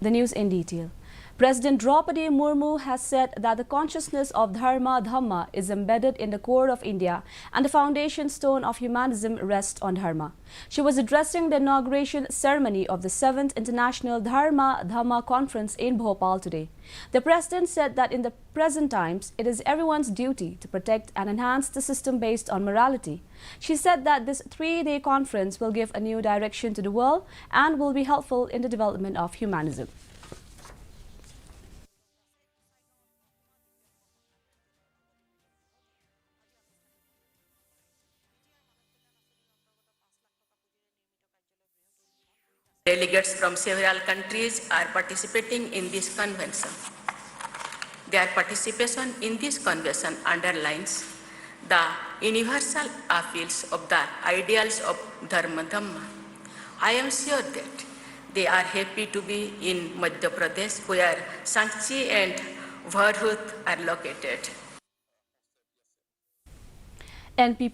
The news in detail. President Droupadi Murmu has said that the consciousness of Dharma-Dhamma is embedded in the core of India and the foundation stone of humanism rests on Dharma. She was addressing the inauguration ceremony of the 7th International Dharma-Dhamma Conference in Bhopal today. The president said that in the present times, it is everyone's duty to protect and enhance the system based on morality. She said that this 3-day conference will give a new direction to the world and will be helpful in the development of humanism. Delegates from several countries are participating in this convention. Their participation in this convention underlines the universal appeals of the ideals of Dharma-Dhamma. I am sure that they are happy to be in Madhya Pradesh, where Sanchi and Bharhut are located. NPP